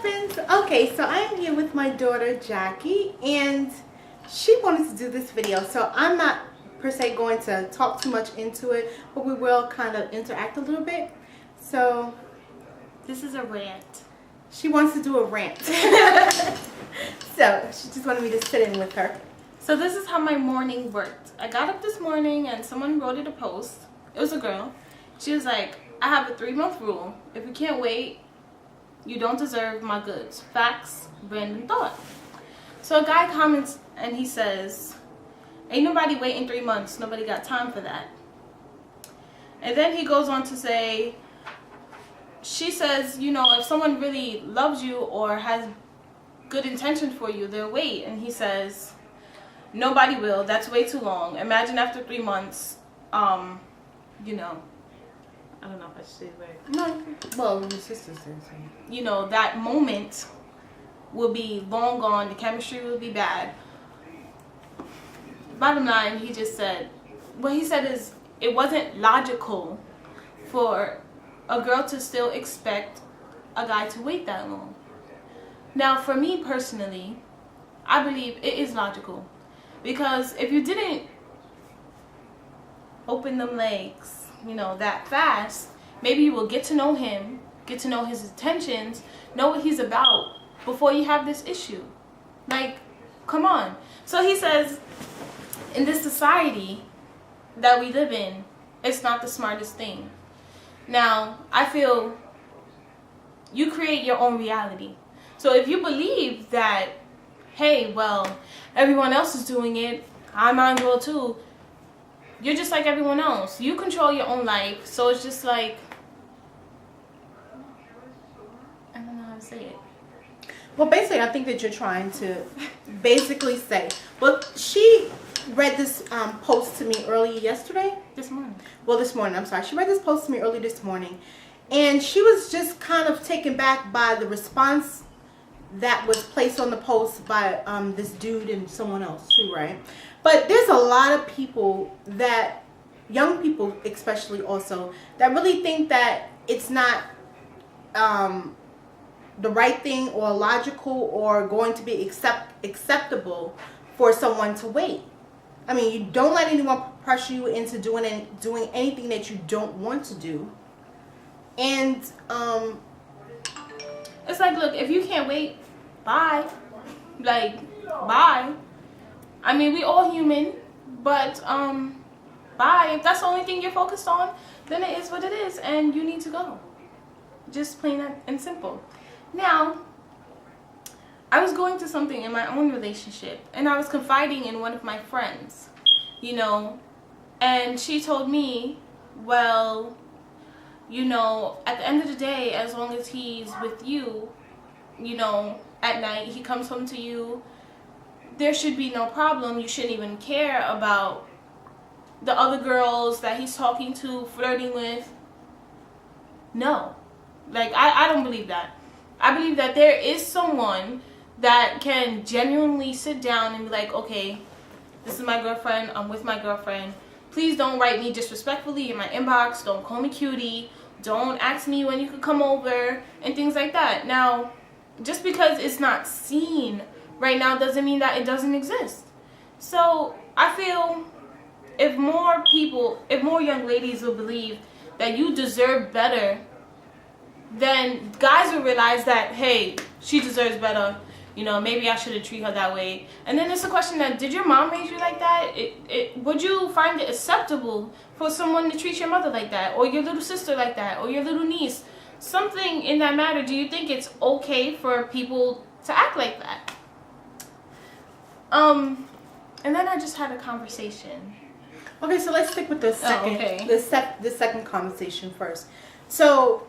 muffins. Okay, so I'm here with my daughter Jackie, and she wanted to do this video, so I'm not per se going to talk too much into it, but we will kind of interact a little bit. So this is a rant. She wants to do a rant. So she just wanted me to sit in with her. So this is how my morning worked. I got up this morning and someone wrote it a post. It was a girl. She was like, I have a 3-month rule. If you can't wait, you don't deserve my goods. Facts, random thought. So a guy comments and he says, ain't nobody waiting 3 months. Nobody got time for that. And then he goes on to say, she says, you know, if someone really loves you or has good intention for you, they'll wait. And he says, nobody will. That's way too long. Imagine after 3 months, you know, I don't know if I should say it right. No, well, your sister says so. You know, that moment will be long gone. The chemistry will be bad. Bottom line, he just said, what he said is, it wasn't logical for a girl to still expect a guy to wait that long. Now, for me personally, I believe it is logical. Because if you didn't open them legs, you know, that fast, maybe you will get to know him, get to know his intentions, know what he's about before you have this issue. Like, come on. So he says, in this society that we live in, it's not the smartest thing. Now, I feel you create your own reality. So if you believe that, hey, well, everyone else is doing it, I might as well too, you're just like everyone else. You control your own life, so it's just like, I don't know how to say it. Well, basically, I think that you're trying to basically say, well, she read this post to me early yesterday. This morning. Well, this morning, I'm sorry. She read this post to me early this morning, and she was just kind of taken back by the response that was placed on the post by this dude and someone else too, right? But there's a lot of people that, young people especially also, that really think that it's not the right thing or logical or going to be acceptable for someone to wait. I mean, you don't let anyone pressure you into doing anything that you don't want to do. And it's like, look, if you can't wait, bye. Like, bye. I mean, we all human, but bye. If that's the only thing you're focused on, then it is what it is, and you need to go. Just plain and simple. Now, I was going through something in my own relationship, and I was confiding in one of my friends, you know, and she told me, well, you know, at the end of the day, as long as he's with you, you know, at night, he comes home to you, there should be no problem. You shouldn't even care about the other girls that he's talking to, flirting with. No. Like, I don't believe that. I believe that there is someone that can genuinely sit down and be like, okay, this is my girlfriend, I'm with my girlfriend. Please don't write me disrespectfully in my inbox. Don't call me cutie. Don't ask me when you could come over and things like that. Now, just because it's not seen right now doesn't mean that it doesn't exist. So I feel if more young ladies will believe that you deserve better, then guys will realize that, hey, she deserves better. You know, maybe I shouldn't treat her that way. And then it's a question that, did your mom raise you like that? Would you find it acceptable for someone to treat your mother like that? Or your little sister like that? Or your little niece? Something in that matter. Do you think it's okay for people to act like that? And then I just had a conversation. Okay, so let's stick with the second, the second conversation first. So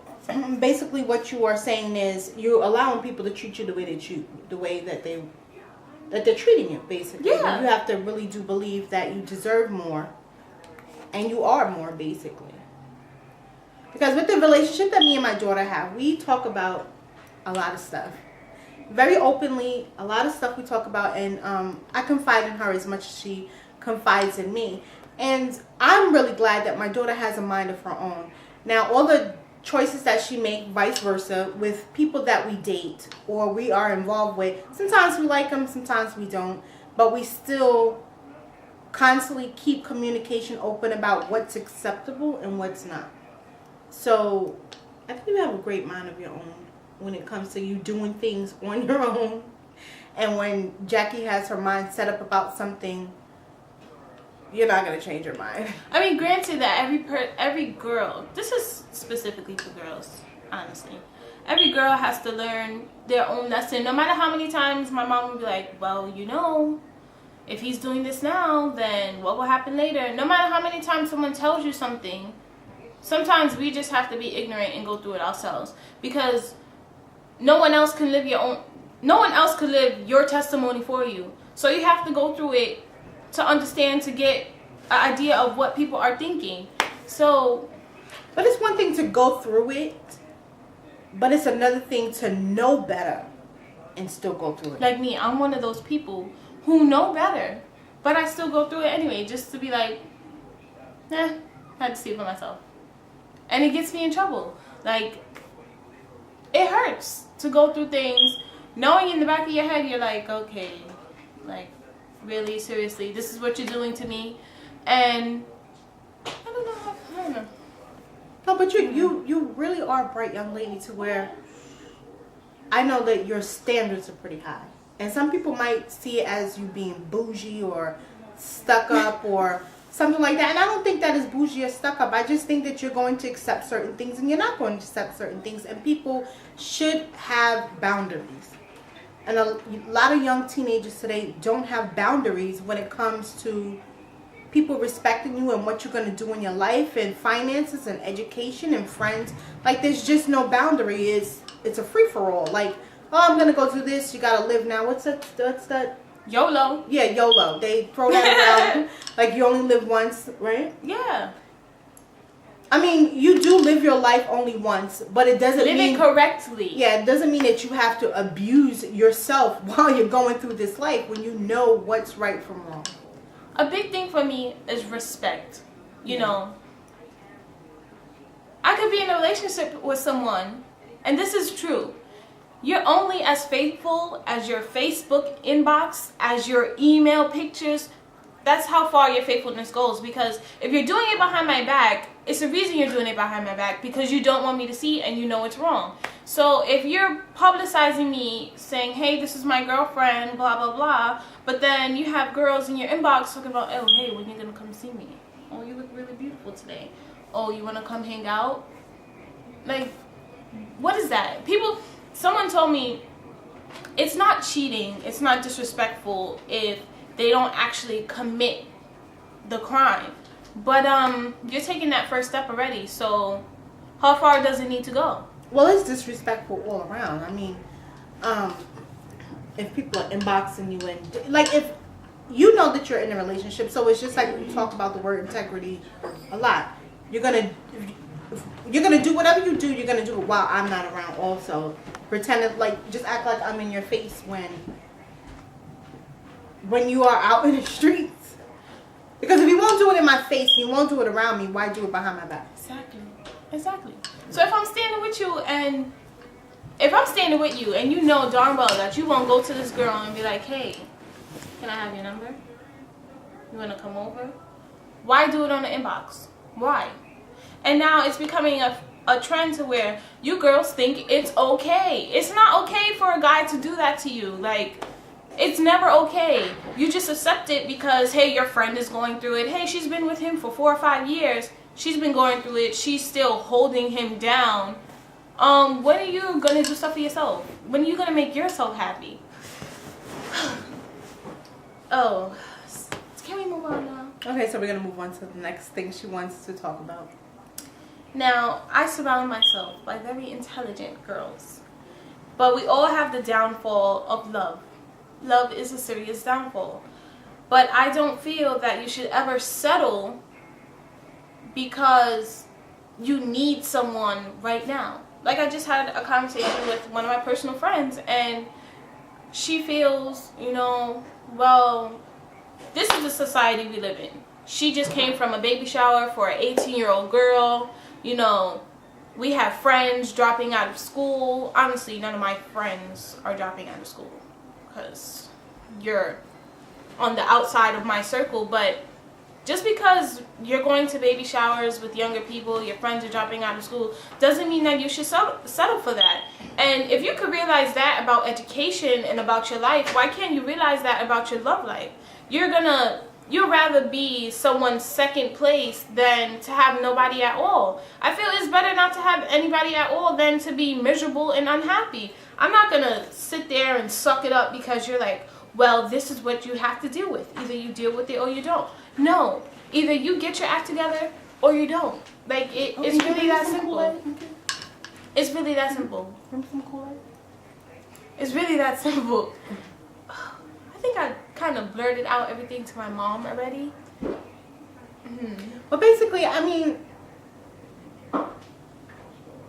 basically, what you are saying is you're allowing people to treat you the way that they're treating you. Basically, yeah. You have to really do believe that you deserve more, and you are more, basically. Because with the relationship that me and my daughter have, we talk about a lot of stuff, very openly. A lot of stuff we talk about, and I confide in her as much as she confides in me. And I'm really glad that my daughter has a mind of her own. Now, all the choices that she make, vice versa, with people that we date or we are involved with. Sometimes we like them, sometimes we don't, but we still constantly keep communication open about what's acceptable and what's not. So I think you have a great mind of your own when it comes to you doing things on your own. And when Jackie has her mind set up about something, you're not going to change your mind. I mean, granted that every girl, this is specifically for girls, honestly. Every girl has to learn their own lesson. No matter how many times my mom would be like, well, you know, if he's doing this now, then what will happen later? No matter how many times someone tells you something, sometimes we just have to be ignorant and go through it ourselves. Because no one else can live your testimony for you. So you have to go through it to understand, to get an idea of what people are thinking. So, but it's one thing to go through it, but it's another thing to know better and still go through it. Like me, I'm one of those people who know better, but I still go through it anyway, just to be like, I had to see it for myself. And it gets me in trouble. Like, it hurts to go through things knowing in the back of your head, you're like, okay, like, really, seriously, this is what you're doing to me. And I don't know. No, but you really are a bright young lady to where I know that your standards are pretty high. And some people might see it as you being bougie or stuck up or something like that. And I don't think that is bougie or stuck up. I just think that you're going to accept certain things and you're not going to accept certain things. And people should have boundaries. And a lot of young teenagers today don't have boundaries when it comes to people respecting you and what you're going to do in your life and finances and education and friends. Like, there's just no boundary. It's a free-for-all. Like, oh, I'm going to go do this. You got to live now. What's that? YOLO. Yeah, YOLO. They throw that around. Like, you only live once, right? Yeah. I mean, you do live your life only once, but it doesn't mean... Live it correctly. Yeah, it doesn't mean that you have to abuse yourself while you're going through this life when you know what's right from wrong. A big thing for me is respect. You know, I could be in a relationship with someone, and this is true. You're only as faithful as your Facebook inbox, as your email pictures. That's how far your faithfulness goes. Because if you're doing it behind my back, it's the reason you're doing it behind my back, because you don't want me to see and you know it's wrong. So if you're publicizing me saying, hey, this is my girlfriend, blah, blah, blah, but then you have girls in your inbox talking about, oh, hey, when are you going to come see me? Oh, you look really beautiful today. Oh, you want to come hang out? Like, what is that? Someone told me it's not cheating, it's not disrespectful if they don't actually commit the crime. But you're taking that first step already, so how far does it need to go? Well, it's disrespectful all around. I mean, if people are inboxing you and, like, if you know that you're in a relationship, so it's just like we talk about the word integrity a lot. You're gonna do whatever you do. You're gonna do it while I'm not around. Also, pretend like, just act like I'm in your face when you are out in the streets. Because if you won't do it in my face, you won't do it around me, why do it behind my back? Exactly. So if I'm standing with you and you know darn well that you won't go to this girl and be like, hey, can I have your number? You want to come over? Why do it on the inbox? Why? And now it's becoming a trend to where you girls think it's okay. It's not okay for a guy to do that to you. Like, it's never okay. You just accept it because, hey, your friend is going through it. Hey, she's been with him for 4 or 5 years. She's been going through it. She's still holding him down. When are you going to do stuff for yourself? When are you going to make yourself happy? Oh, can we move on now? Okay, so we're going to move on to the next thing she wants to talk about. Now, I surround myself by very intelligent girls. But we all have the downfall of love. Love is a serious downfall. But I don't feel that you should ever settle because you need someone right now. Like, I just had a conversation with one of my personal friends, and she feels, well, this is the society we live in. She just came from a baby shower for an 18-year-old girl, we have friends dropping out of school. Honestly, none of my friends are dropping out of school because you're on the outside of my circle. But just because you're going to baby showers with younger people, your friends are dropping out of school, doesn't mean that you should settle for that. And if you could realize that about education and about your life, why can't you realize that about your love life? You'd rather be someone's second place than to have nobody at all. I feel it's better not to have anybody at all than to be miserable and unhappy. I'm not going to sit there and suck it up because you're like, well, this is what you have to deal with. Either you deal with it or you don't. No. Either you get your act together or you don't. Like, it's really that simple. It's really that simple. It's really that simple. I think I kind of blurted out everything to my mom already. But basically, I mean,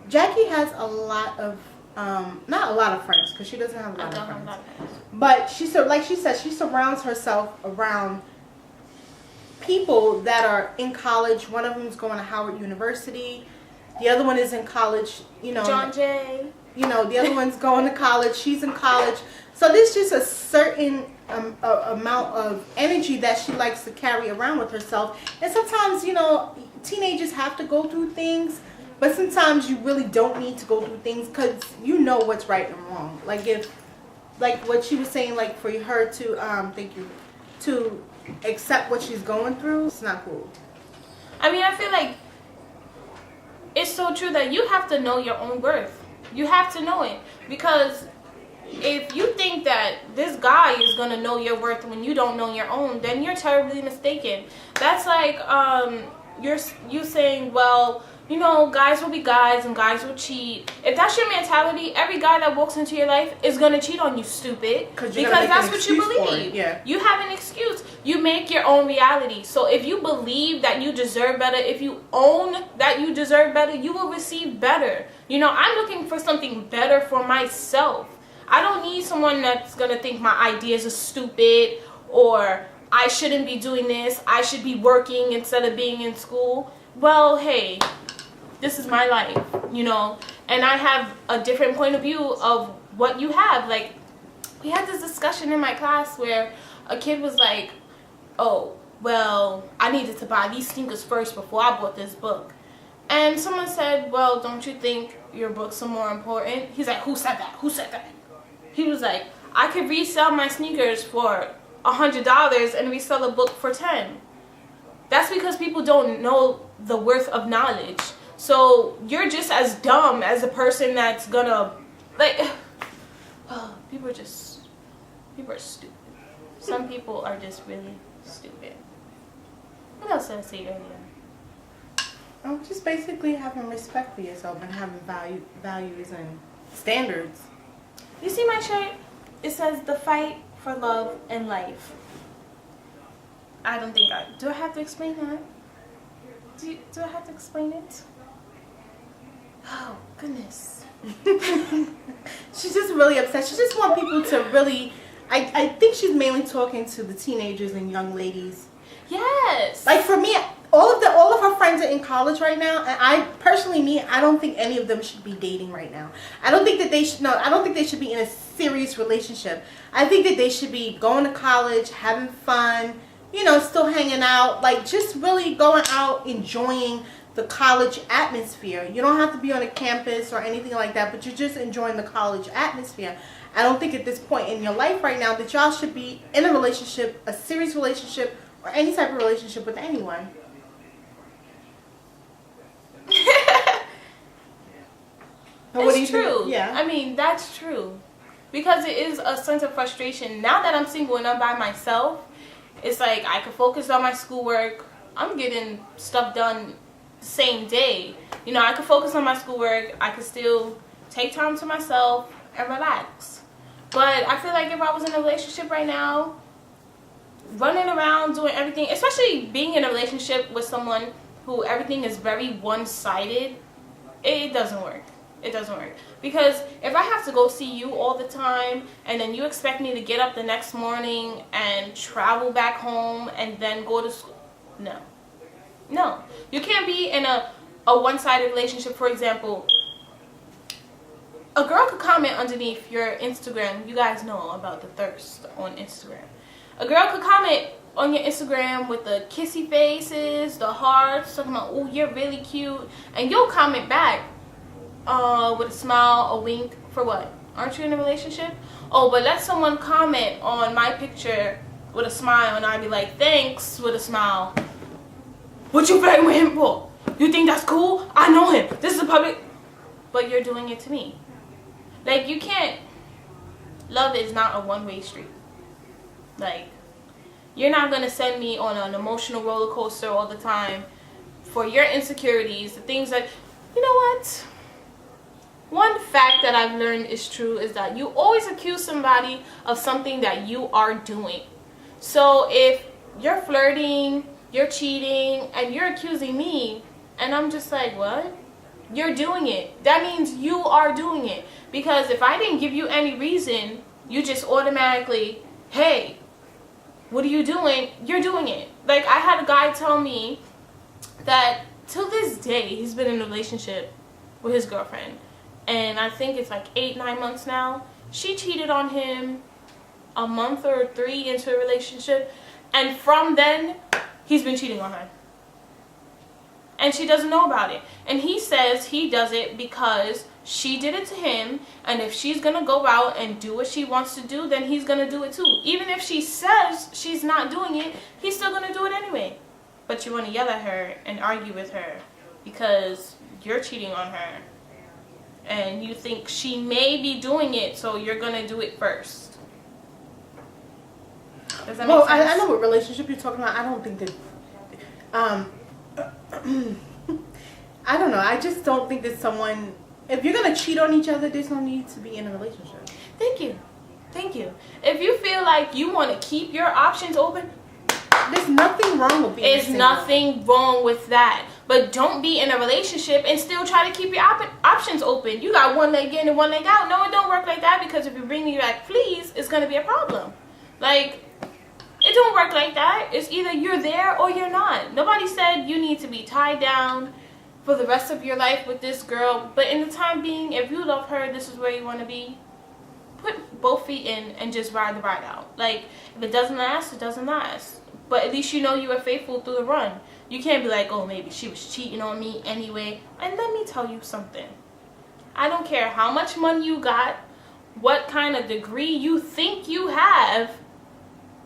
Jackie has a lot of, not a lot of friends, because she doesn't have a lot of friends. But like she said, she surrounds herself around people that are in college. One of them is going to Howard University. The other one is in college, John Jay. The other one's going to college. She's in college. So there's just a certain amount of energy that she likes to carry around with herself. And sometimes, teenagers have to go through things, but sometimes you really don't need to go through things because you know what's right and wrong. Like what she was saying, like for her to accept what she's going through, it's not cool. I mean, I feel like it's so true that you have to know your own worth. You have to know it, because if you think that this guy is going to know your worth when you don't know your own, then you're terribly mistaken. That's like you saying, well, guys will be guys and guys will cheat. If that's your mentality, every guy that walks into your life is going to cheat on you, stupid. Because that's what you believe. Yeah. You have an excuse. You make your own reality. So if you believe that you deserve better, if you own that you deserve better, you will receive better. I'm looking for something better for myself. I don't need someone that's going to think my ideas are stupid, or I shouldn't be doing this, I should be working instead of being in school. Well, hey, this is my life, and I have a different point of view of what you have. Like, we had this discussion in my class where a kid was like, oh, well, I needed to buy these sneakers first before I bought this book. And someone said, well, don't you think your books are more important? He's like, who said that? Who said that? He was like, I could resell my sneakers for $100 and resell a book for $10. That's because people don't know the worth of knowledge. So you're just as dumb as a person that's gonna, people are stupid. Some people are just really stupid. What else did I say earlier? Just basically having respect for yourself and having values and standards. You see my shirt? It says the fight for love and life. I don't think do I have to explain that? Do I have to explain it? Oh, goodness. She's just really upset. She just wants people to really, I think she's mainly talking to the teenagers and young ladies. Yes. Like for me, all of her friends are in college right now, and I don't think any of them should be dating right now. I don't think they should be in a serious relationship. I think that they should be going to college, having fun, still hanging out, like just really going out, enjoying the college atmosphere. You don't have to be on a campus or anything like that, but you're just enjoying the college atmosphere. I don't think at this point in your life right now that y'all should be in a relationship, a serious relationship, or any type of relationship with anyone. It's true. Yeah. I mean, that's true. Because it is a sense of frustration. Now that I'm single and I'm by myself, it's like I can focus on my schoolwork. I'm getting stuff done the same day. I can focus on my schoolwork. I can still take time to myself and relax. But I feel like if I was in a relationship right now, running around doing everything, especially being in a relationship with someone who everything is very one-sided, it doesn't work. It doesn't work. Because if I have to go see you all the time, and then you expect me to get up the next morning and travel back home and then go to school, no. You can't be in a a one-sided relationship, for example, a girl could comment underneath your Instagram. You guys know about the thirst on Instagram. A girl could comment on your Instagram with the kissy faces, the hearts, talking about, oh, you're really cute. And you'll comment back with a smile, a wink, for what? Aren't you in a relationship? Oh, but let someone comment on my picture with a smile, and I'd be like, thanks, with a smile. What you flirting with him for? You think that's cool? I know him. This is a public... But you're doing it to me. Like, you can't... Love is not a one-way street. Like, you're not going to send me on an emotional roller coaster all the time for your insecurities, the things that... You know what? One fact that I've learned is true is that you always accuse somebody of something that you are doing. So if you're flirting, you're cheating, and you're accusing me, and I'm just like, what? You're doing it. That means you are doing it. Because if I didn't give you any reason, you just automatically, hey, what are you doing? You're doing it. Like, I had a guy tell me that till this day, he's been in a relationship with his girlfriend. And I think it's like 8-9 months now. She cheated on him a month or 3 into a relationship. And from then, he's been cheating on her. And she doesn't know about it. And he says he does it because she did it to him. And if she's going to go out and do what she wants to do, then he's going to do it too. Even if she says she's not doing it, he's still going to do it anyway. But you want to yell at her and argue with her because you're cheating on her. And you think she may be doing it, so you're going to do it first. Does that make sense? I know what relationship you're talking about. I don't think that... I don't know. I just don't think that someone... If you're going to cheat on each other, there's no need to be in a relationship. Thank you. Thank you. If you feel like you want to keep your options open... There's nothing wrong with being There's nothing wrong with that. But don't be in a relationship and still try to keep your options open. You got one leg in and one leg out. No, it don't work like that, because if you bring me back fleas, it's going to be a problem. Like, it don't work like that. It's either you're there or you're not. Nobody said you need to be tied down for the rest of your life with this girl. But in the time being, if you love her, this is where you want to be. Put both feet in and just ride the ride out. Like, if it doesn't last, it doesn't last. But at least you know you were faithful through the run. You can't be like, oh, maybe she was cheating on me anyway. And let me tell you something. I don't care how much money you got, what kind of degree you think you have,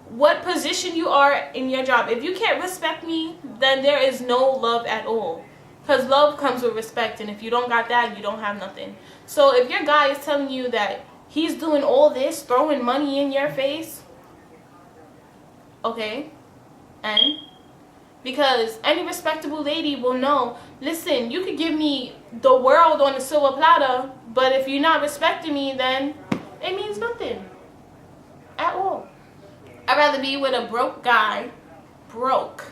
what position you are in your job. If you can't respect me, then there is no love at all. Because love comes with respect. And if you don't got that, you don't have nothing. So if your guy is telling you that he's doing all this, throwing money in your face, okay, and because any respectable lady will know, listen, you could give me the world on a silver platter, but if you're not respecting me, then it means nothing at all. I'd rather be with a broke guy, broke,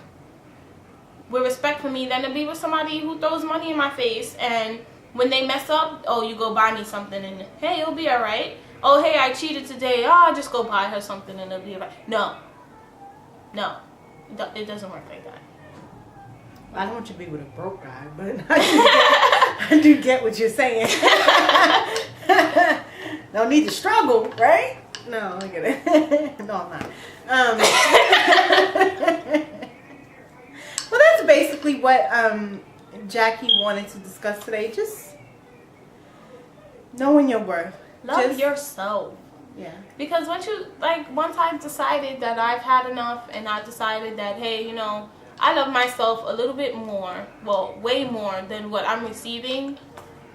with respect for me, than to be with somebody who throws money in my face, and when they mess up, oh, you go buy me something, and hey, it'll be alright. Oh, hey, I cheated today. Oh, I'll just go buy her something, and it'll be alright. No. It doesn't work like that. I don't want you to be with a broke guy, but I do get what you're saying. No need to struggle, right? No, look at it. No, I'm not. Well, that's basically what Jackie wanted to discuss today. Just knowing your worth. Love yourself. Yeah. Because once I decided that I've had enough, and I decided that, hey, you know, I love myself a little bit more, well, way more than what I'm receiving,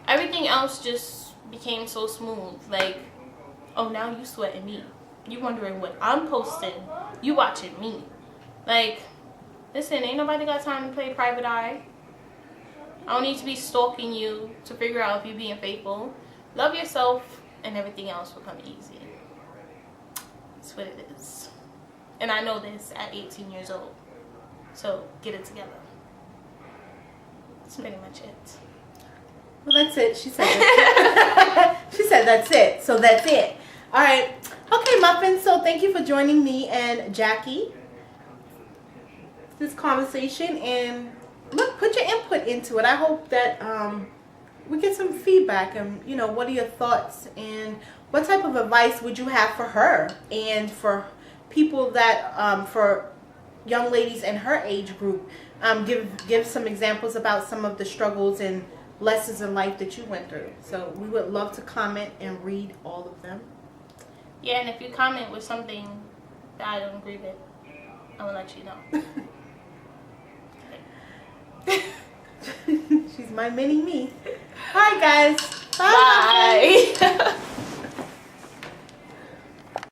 everything else just became so smooth. Like, oh, now you sweating me. You wondering what I'm posting. You watching me. Like, listen, ain't nobody got time to play private eye. I don't need to be stalking you to figure out if you're being faithful. Love yourself, and everything else will come easy. That's what it is. And I know this at 18 years old. So get it together. That's pretty much it. Well, that's it. She said it. She said that's it. So that's it. All right. Okay, Muffin. So thank you for joining me and Jackie this conversation. And look, put your input into it. I hope that we get some feedback, and you know, what are your thoughts, and what type of advice would you have for her and for people that for young ladies in her age group? Give some examples about some of the struggles and lessons in life that you went through. So we would love to comment and read all of them. Yeah, and if you comment with something that I don't agree with, I will let you know. She's my mini me. Hi guys. Bye. Bye.